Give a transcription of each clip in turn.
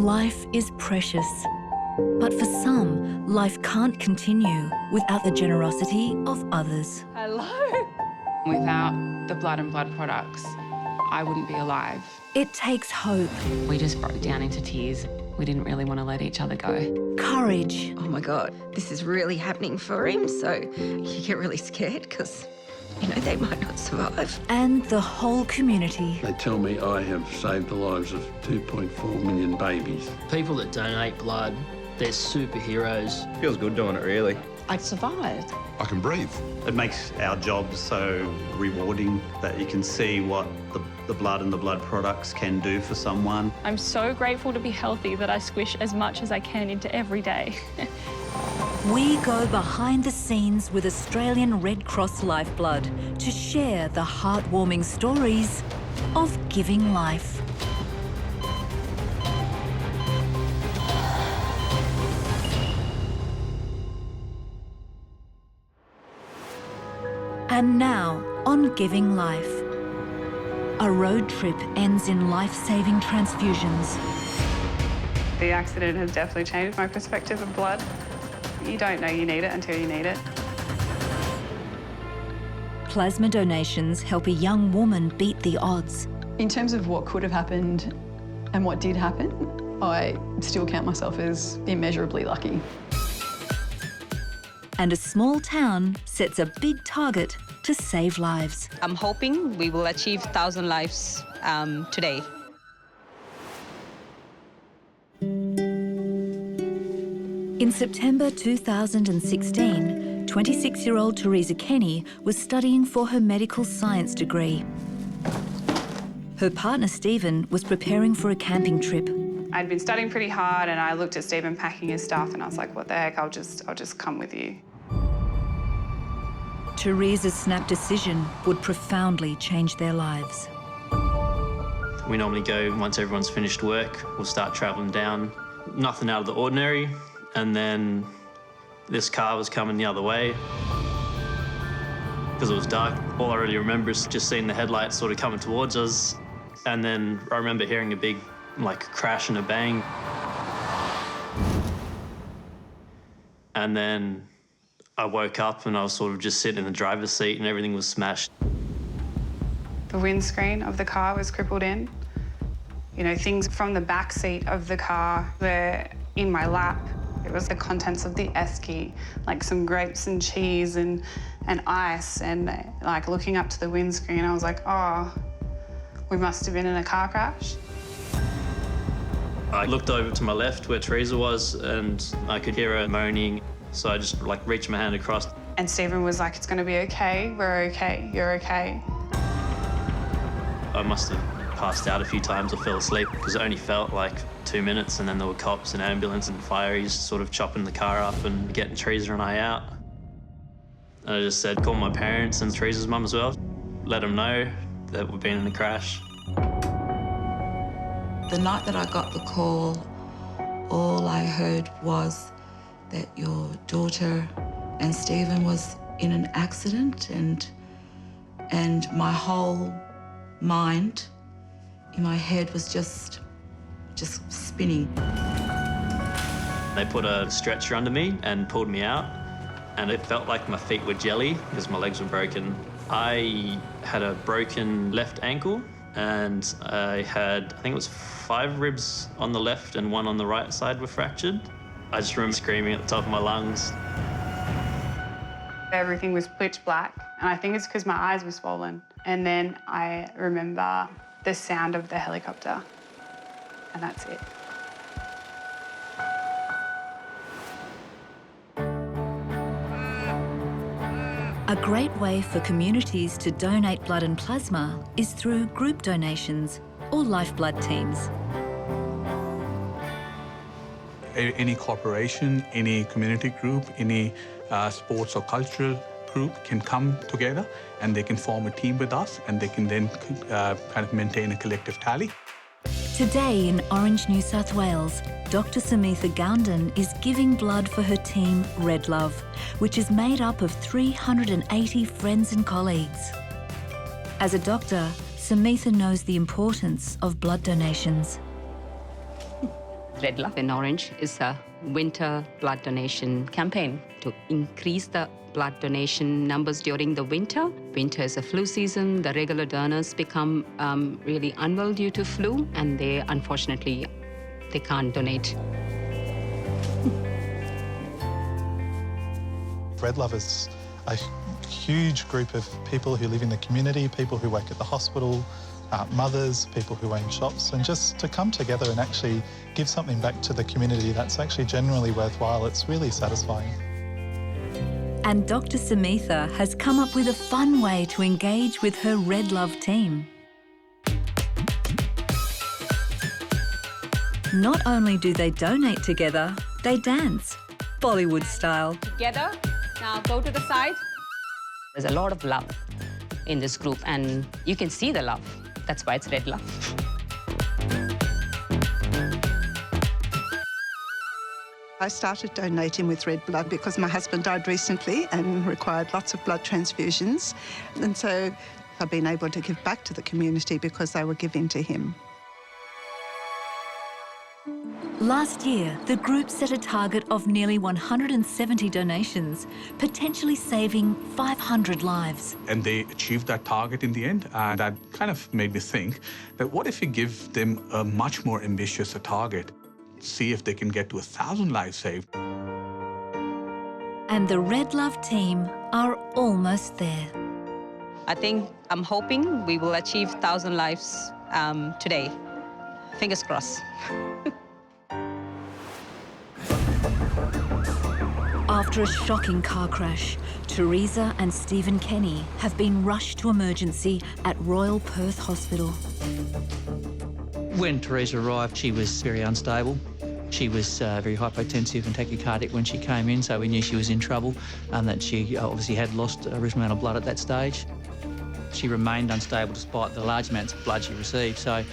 Life is precious. But for some, life can't continue without the generosity of others. Hello. Without the blood and blood products, I wouldn't be alive. It takes hope, We just broke down into tears. We didn't really want to let each other go. courage, Oh my God, this is really happening for him. So you get really scared because, you know, they might not survive. and the whole community. They tell me I have saved the lives of 2.4 million babies. People that donate blood, they're superheroes. Feels good doing it, really. I survived. I can breathe. It makes our job so rewarding that you can see what the blood and the blood products can do for someone. I'm so grateful to be healthy that I squish as much as I can into every day. We go behind the scenes with Australian Red Cross Lifeblood to share the heartwarming stories of giving life. And now, on Giving Life. A road trip ends in life-saving transfusions. The accident has definitely changed my perspective of blood. You don't know you need it until you need it. Plasma donations help a young woman beat the odds. In terms of what could have happened and what did happen, I still count myself as immeasurably lucky. And a small town sets a big target to save lives. I'm hoping we will achieve 1,000 lives today. In September 2016, 26-year-old Teresa Kenny was studying for her medical science degree. Her partner Stephen was preparing for a camping trip. I'd been studying pretty hard and I looked at Stephen packing his stuff and I was like, what the heck, I'll just come with you. Teresa's snap decision would profoundly change their lives. We normally go, once everyone's finished work, we'll start travelling down. Nothing out of the ordinary. And then this car was coming the other way. Because it was dark, all I really remember is just seeing the headlights sort of coming towards us. And then I remember hearing a big, crash and a bang. And then I woke up and I was sort of just sitting in the driver's seat and everything was smashed. The windscreen of the car was crippled in. You know, things from the back seat of the car were in my lap. It was the contents of the esky, like some grapes and cheese and ice, and like looking up to the windscreen, I was like, oh, we must have been in a car crash. I looked over to my left where Teresa was and I could hear her moaning. So I just reached my hand across. And Stephen was like, it's gonna be okay, we're okay, you're okay. I must have passed out a few times or fell asleep because it only felt like 2 minutes and then there were cops and ambulance and fireys sort of chopping the car up and getting Teresa and I out. And I just said, call my parents and Teresa's mum as well. Let them know that we've been in the crash. The night that I got the call, all I heard was that your daughter and Stephen was in an accident, and my whole mind in my head was just spinning. They put a stretcher under me and pulled me out, and it felt like my feet were jelly because my legs were broken. I had a broken left ankle and I think it was 5 ribs on the left and 1 on the right side were fractured. I just remember screaming at the top of my lungs. Everything was pitch black, and I think it's because my eyes were swollen. And then I remember the sound of the helicopter, and that's it. A great way for communities to donate blood and plasma is through group donations or lifeblood teams. Any corporation, any community group, any sports or cultural group can come together and they can form a team with us and they can then kind of maintain a collective tally. Today in Orange, New South Wales, Dr. Samitha Goundan is giving blood for her team Red Love, which is made up of 380 friends and colleagues. As a doctor, Samitha knows the importance of blood donations. Red Love in Orange is a winter blood donation campaign to increase the blood donation numbers during the winter. Winter is a flu season. The regular donors become really unwell due to flu, and unfortunately, they can't donate. Red Love is a huge group of people who live in the community, people who work at the hospital, mothers, people who own shops, and just to come together and actually give something back to the community that's actually genuinely worthwhile. It's really satisfying. And Dr. Samitha has come up with a fun way to engage with her Red Love team. Not only do they donate together, they dance, Bollywood style. Together, now go to the side. There's a lot of love in this group, and you can see the love. That's why it's Red Love. I started donating with red blood because my husband died recently and required lots of blood transfusions. And so I've been able to give back to the community because they were giving to him. Last year, the group set a target of nearly 170 donations, potentially saving 500 lives. And they achieved that target in the end, and that kind of made me think that what if you give them a much more ambitious target? See if they can get to 1,000 lives saved. And the Red Love team are almost there. I'm hoping we will achieve 1,000 lives today. Fingers crossed. After a shocking car crash, Teresa and Stephen Kenny have been rushed to emergency at Royal Perth Hospital. When Teresa arrived, she was very unstable. She was very hypotensive and tachycardic when she came in, so we knew she was in trouble and that she obviously had lost a reasonable amount of blood at that stage. She remained unstable despite the large amounts of blood she received, so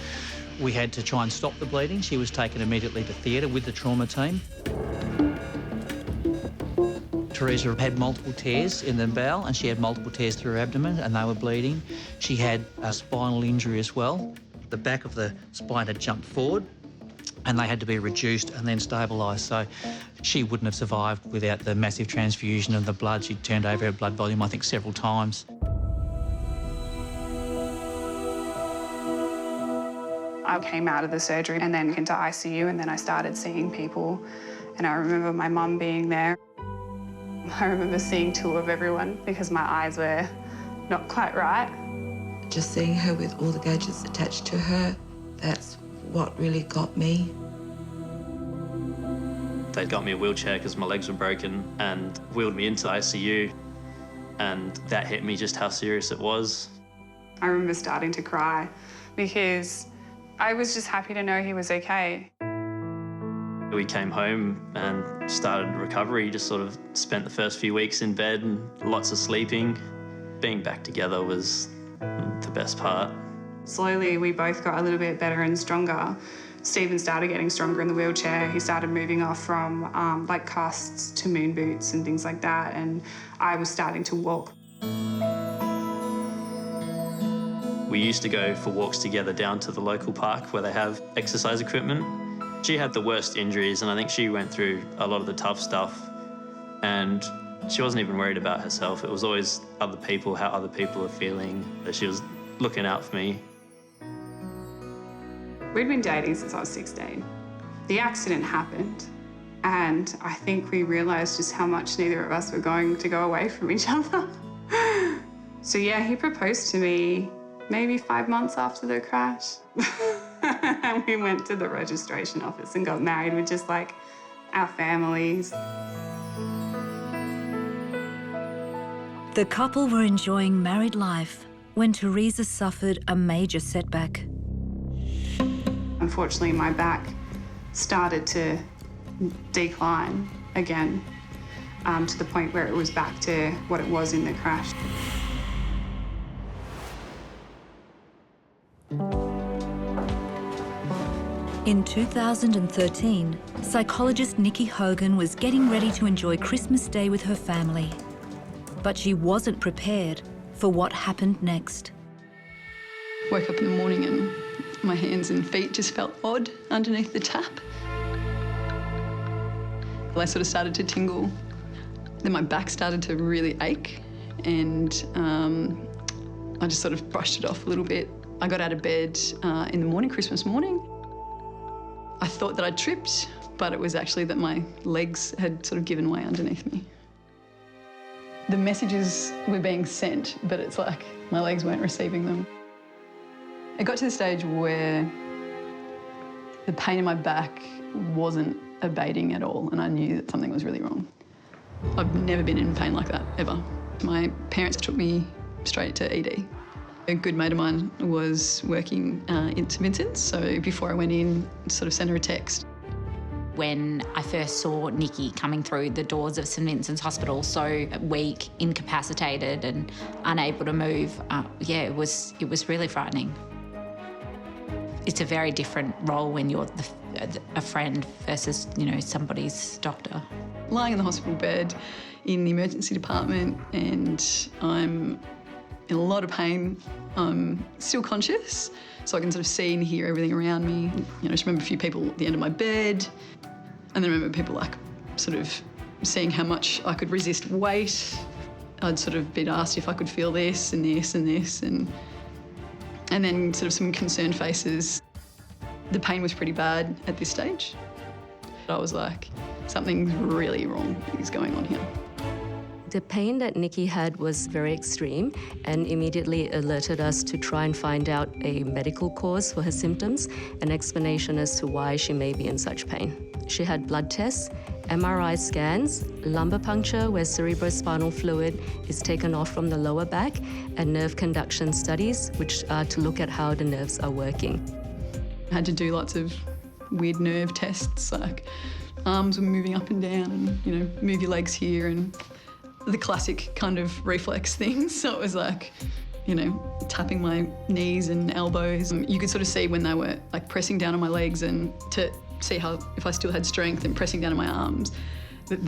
we had to try and stop the bleeding. She was taken immediately to theatre with the trauma team. Teresa had multiple tears in the bowel and she had multiple tears through her abdomen and they were bleeding. She had a spinal injury as well. The back of the spine had jumped forward and they had to be reduced and then stabilised. So she wouldn't have survived without the massive transfusion of the blood. She'd turned over her blood volume, I think, several times. I came out of the surgery and then into ICU, and then I started seeing people. And I remember my mum being there. I remember seeing two of everyone because my eyes were not quite right. Just seeing her with all the gadgets attached to her, that's what really got me. They got me a wheelchair because my legs were broken and wheeled me into ICU, and that hit me just how serious it was. I remember starting to cry because I was just happy to know he was okay. We came home and started recovery, just sort of spent the first few weeks in bed and lots of sleeping. Being back together was the best part. Slowly, we both got a little bit better and stronger. Stephen started getting stronger in the wheelchair. He started moving off from like casts to moon boots and things like that, and I was starting to walk. We used to go for walks together down to the local park where they have exercise equipment. She had the worst injuries, and I think she went through a lot of the tough stuff, and she wasn't even worried about herself. It was always other people, how other people are feeling, that she was looking out for me. We'd been dating since I was 16. The accident happened, and I think we realised just how much neither of us were going to go away from each other. So yeah, he proposed to me maybe 5 months after the crash. And we went to the registration office and got married with just like our families. The couple were enjoying married life when Teresa suffered a major setback. Unfortunately, my back started to decline again to the point where it was back to what it was in the crash. In 2013, psychologist Nikki Hogan was getting ready to enjoy Christmas Day with her family. But she wasn't prepared for what happened next. Woke up in the morning and my hands and feet just felt odd underneath the tap. I sort of started to tingle. Then my back started to really ache, and I just sort of brushed it off a little bit. I got out of bed in the morning, Christmas morning. I thought that I'd tripped, but it was actually that my legs had sort of given way underneath me. The messages were being sent, but it's like my legs weren't receiving them. It got to the stage where the pain in my back wasn't abating at all, and I knew that something was really wrong. I've never been in pain like that, ever. My parents took me straight to ED. A good mate of mine was working in St Vincent's, so before I went in, sort of sent her a text. When I first saw Nikki coming through the doors of St Vincent's Hospital, so weak, incapacitated and unable to move, it was really frightening. It's a very different role when you're a friend versus, somebody's doctor. Lying in the hospital bed in the emergency department, and I'm in a lot of pain. I'm still conscious, so I can sort of see and hear everything around me. I just remember a few people at the end of my bed, and then I remember people sort of seeing how much I could resist weight. I'd sort of been asked if I could feel this and this and this, and then sort of some concerned faces. The pain was pretty bad at this stage. I was like, something's really wrong is going on here. The pain that Nikki had was very extreme and immediately alerted us to try and find out a medical cause for her symptoms, an explanation as to why she may be in such pain. She had blood tests, MRI scans, lumbar puncture where cerebrospinal fluid is taken off from the lower back, and nerve conduction studies, which are to look at how the nerves are working. I had to do lots of weird nerve tests, like arms were moving up and down and, move your legs here and the classic kind of reflex things. So it was like, tapping my knees and elbows. You could sort of see when they were like pressing down on my legs and to see if I still had strength and pressing down on my arms, that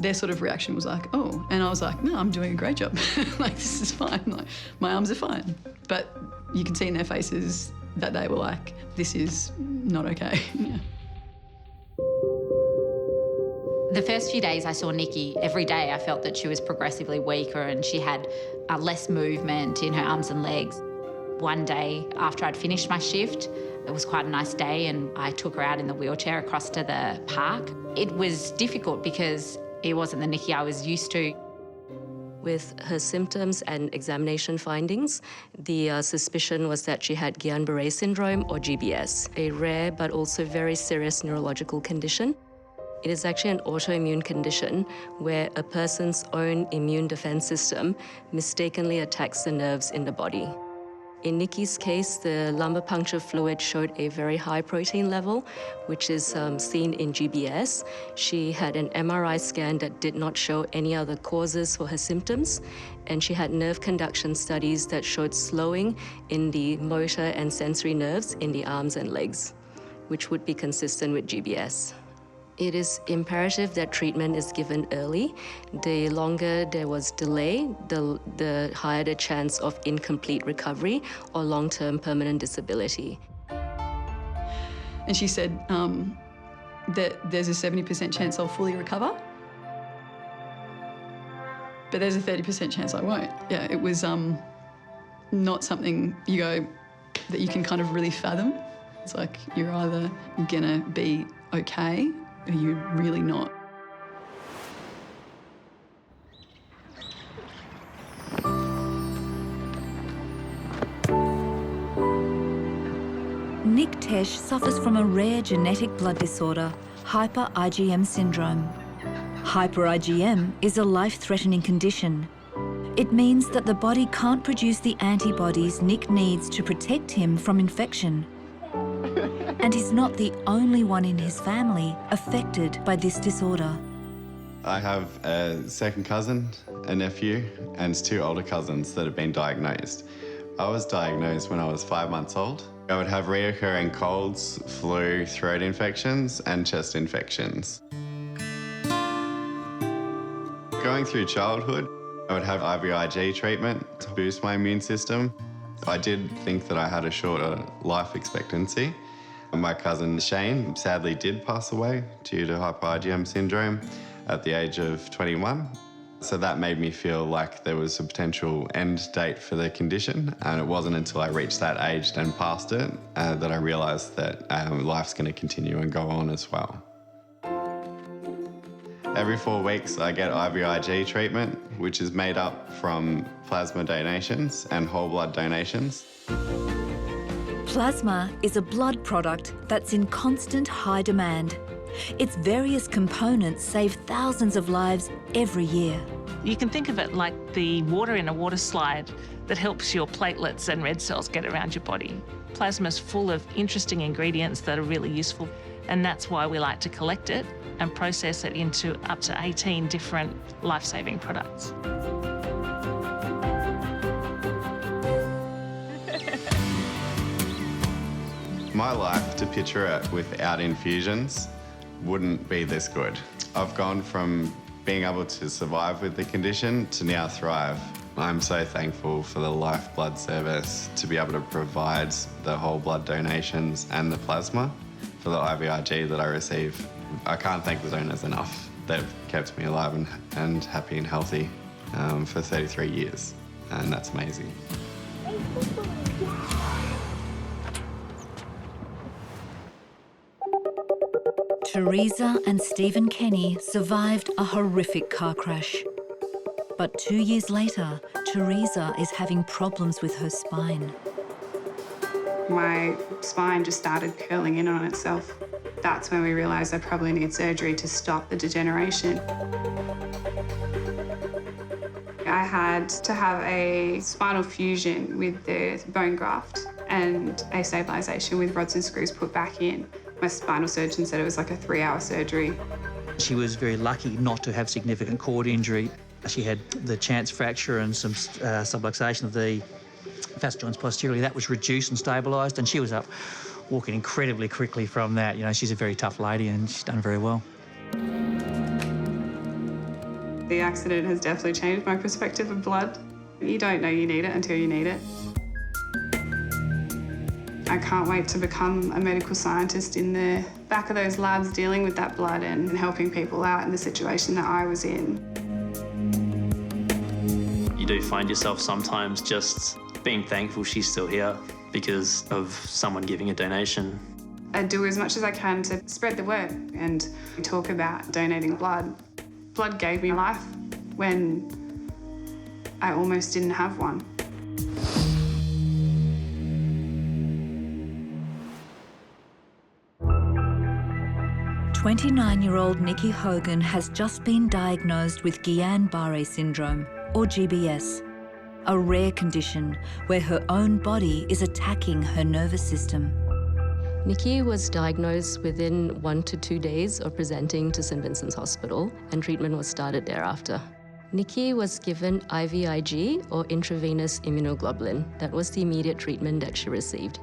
their sort of reaction was like, oh, and I was like, no, I'm doing a great job. Like, this is fine. Like, my arms are fine. But you can see in their faces that they were like, this is not okay. Yeah. The first few days I saw Nikki, every day I felt that she was progressively weaker and she had less movement in her arms and legs. One day after I'd finished my shift, it was quite a nice day, and I took her out in the wheelchair across to the park. It was difficult because it wasn't the Nikki I was used to. With her symptoms and examination findings, the suspicion was that she had Guillain-Barré syndrome or GBS, a rare but also very serious neurological condition. It is actually an autoimmune condition where a person's own immune defense system mistakenly attacks the nerves in the body. In Nikki's case, the lumbar puncture fluid showed a very high protein level, which is seen in GBS. She had an MRI scan that did not show any other causes for her symptoms, and she had nerve conduction studies that showed slowing in the motor and sensory nerves in the arms and legs, which would be consistent with GBS. It is imperative that treatment is given early. The longer there was delay, the higher the chance of incomplete recovery or long-term permanent disability. And she said that there's a 70% chance I'll fully recover, but there's a 30% chance I won't. Yeah, it was not something that you can kind of really fathom. It's like you're either gonna be okay or you're really not. Nick Tesh suffers from a rare genetic blood disorder, hyper-IgM syndrome. Hyper-IgM is a life-threatening condition. It means that the body can't produce the antibodies Nick needs to protect him from infection. And he's not the only one in his family affected by this disorder. I have a second cousin, a nephew, and 2 older cousins that have been diagnosed. I was diagnosed when I was 5 months old. I would have reoccurring colds, flu, throat infections, and chest infections. Going through childhood, I would have IVIG treatment to boost my immune system. I did think that I had a shorter life expectancy. My cousin Shane sadly did pass away due to hyper IgM syndrome at the age of 21. So that made me feel like there was a potential end date for the condition, and it wasn't until I reached that age and past it that I realised that life's going to continue and go on as well. Every 4 weeks I get IVIG treatment, which is made up from plasma donations and whole blood donations. Plasma is a blood product that's in constant high demand. Its various components save thousands of lives every year. You can think of it like the water in a water slide that helps your platelets and red cells get around your body. Plasma's full of interesting ingredients that are really useful, and that's why we like to collect it and process it into up to 18 different life-saving products. My life, to picture it without infusions, wouldn't be this good. I've gone from being able to survive with the condition to now thrive. I'm so thankful for the Life Blood Service to be able to provide the whole blood donations and the plasma for the IVIG that I receive. I can't thank the donors enough. They've kept me alive and happy and healthy for 33 years, and that's amazing. Teresa and Stephen Kenny survived a horrific car crash. But 2 years later, Teresa is having problems with her spine. My spine just started curling in on itself. That's when we realised I probably need surgery to stop the degeneration. I had to have a spinal fusion with the bone graft and a stabilisation with rods and screws put back in. My spinal surgeon said it was like a 3-hour surgery. She was very lucky not to have significant cord injury. She had the chance fracture and some subluxation of the fascial joints posteriorly. That was reduced and stabilised, and she was up walking incredibly quickly from that. You know, she's a very tough lady and she's done very well. The accident has definitely changed my perspective of blood. You don't know you need it until you need it. I can't wait to become a medical scientist in the back of those labs dealing with that blood and helping people out in the situation that I was in. You do find yourself sometimes just being thankful she's still here because of someone giving a donation. I do as much as I can to spread the word and talk about donating blood. Blood gave me life when I almost didn't have one. 29-year-old Nikki Hogan has just been diagnosed with Guillain-Barré syndrome, or GBS, a rare condition where her own body is attacking her nervous system. Nikki was diagnosed within 1 to 2 days of presenting to St. Vincent's Hospital, and treatment was started thereafter. Nikki was given IVIG, or intravenous immunoglobulin. That was the immediate treatment that she received.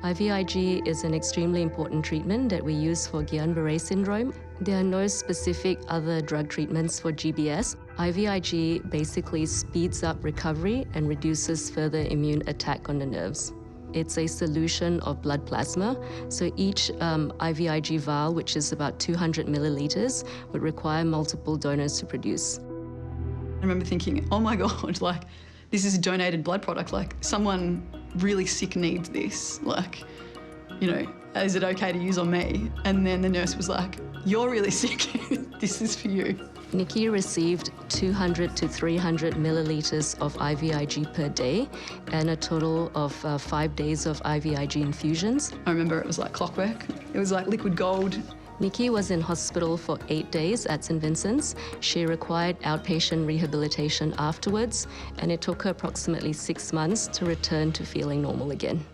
IVIG is an extremely important treatment that we use for Guillain-Barré syndrome. There are no specific other drug treatments for GBS. IVIG basically speeds up recovery and reduces further immune attack on the nerves. It's a solution of blood plasma, so each IVIG vial, which is about 200 milliliters, would require multiple donors to produce. I remember thinking, oh my God, like, this is a donated blood product. Like, someone really sick needs this. Like, you know, is it okay to use on me? And then the nurse was like, you're really sick. This is for you. Nikki received 200 to 300 milliliters of IVIG per day and a total of 5 days of IVIG infusions. I remember it was like clockwork. It was like liquid gold. Nikki was in hospital for 8 days at St. Vincent's. She required outpatient rehabilitation afterwards, and it took her approximately 6 months to return to feeling normal again.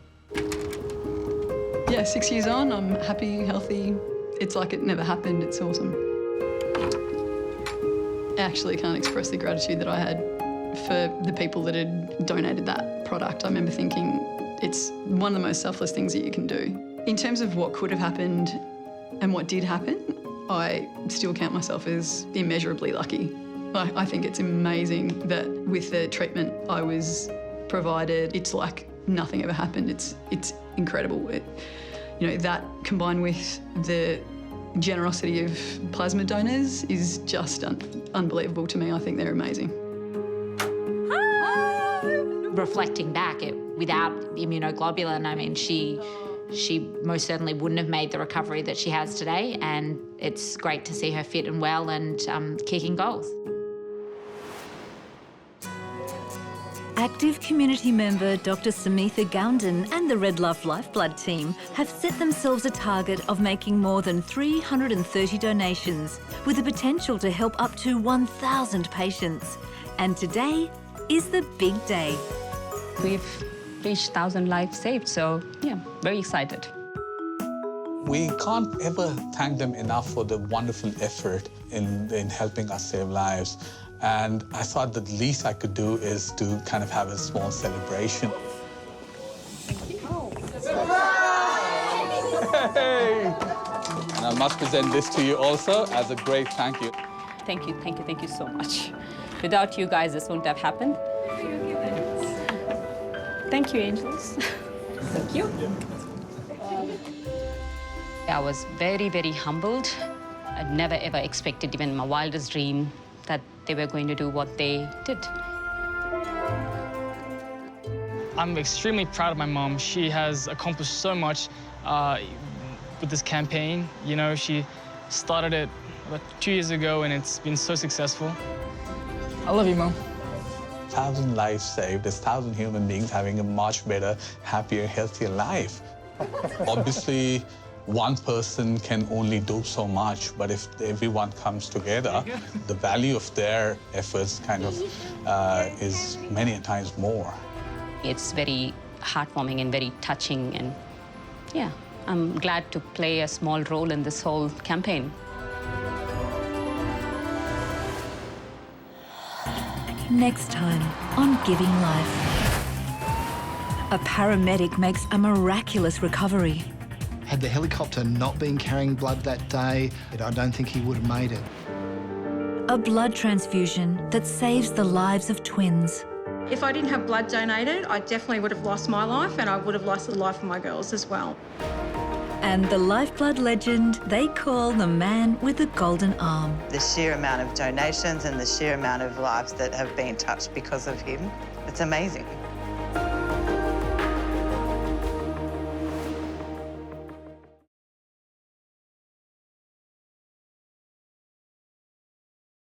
Yeah, 6 years on, I'm happy, healthy. It's like it never happened. It's awesome. I actually can't express the gratitude that I had for the people that had donated that product. I remember thinking it's one of the most selfless things that you can do. In terms of what could have happened and what did happen, I still count myself as immeasurably lucky. I think it's amazing that with the treatment I was provided, it's like nothing ever happened. It's incredible. You know, that combined with the generosity of plasma donors is just unbelievable to me. I think they're amazing. Reflecting back, without immunoglobulin, I mean, she most certainly wouldn't have made the recovery that she has today, and it's great to see her fit and well and kicking goals. Active community member Dr. Samitha Goundan and the Red Love Lifeblood team have set themselves a target of making more than 330 donations, with the potential to help up to 1,000 patients. And today is the big day. We've reached 1,000 lives saved, so yeah, very excited. We can't ever thank them enough for the wonderful effort in helping us save lives. And I thought the least I could do is to kind of have a small celebration. Hey! And I must present this to you also as a great thank you. Thank you so much. Without you guys, this wouldn't have happened. Thank you, Angels. Thank you. I was very, very humbled. I'd never, ever expected, even in my wildest dream, that they were going to do what they did. I'm extremely proud of my mom. She has accomplished so much with this campaign. You know, she started it about 2 years ago, and it's been so successful. I love you, Mom. 1,000 lives saved is 1,000 human beings having a much better, happier, healthier life. Obviously, one person can only do so much, but if everyone comes together, the value of their efforts kind of is many times more. It's very heartwarming and very touching, and yeah, I'm glad to play a small role in this whole campaign. Next time on Giving Life. A paramedic makes a miraculous recovery. Had the helicopter not been carrying blood that day, I don't think he would have made it. A blood transfusion that saves the lives of twins. If I didn't have blood donated, I definitely would have lost my life, and I would have lost the life of my girls as well. And the lifeblood legend they call the man with the golden arm. The sheer amount of donations and the sheer amount of lives that have been touched because of him, it's amazing.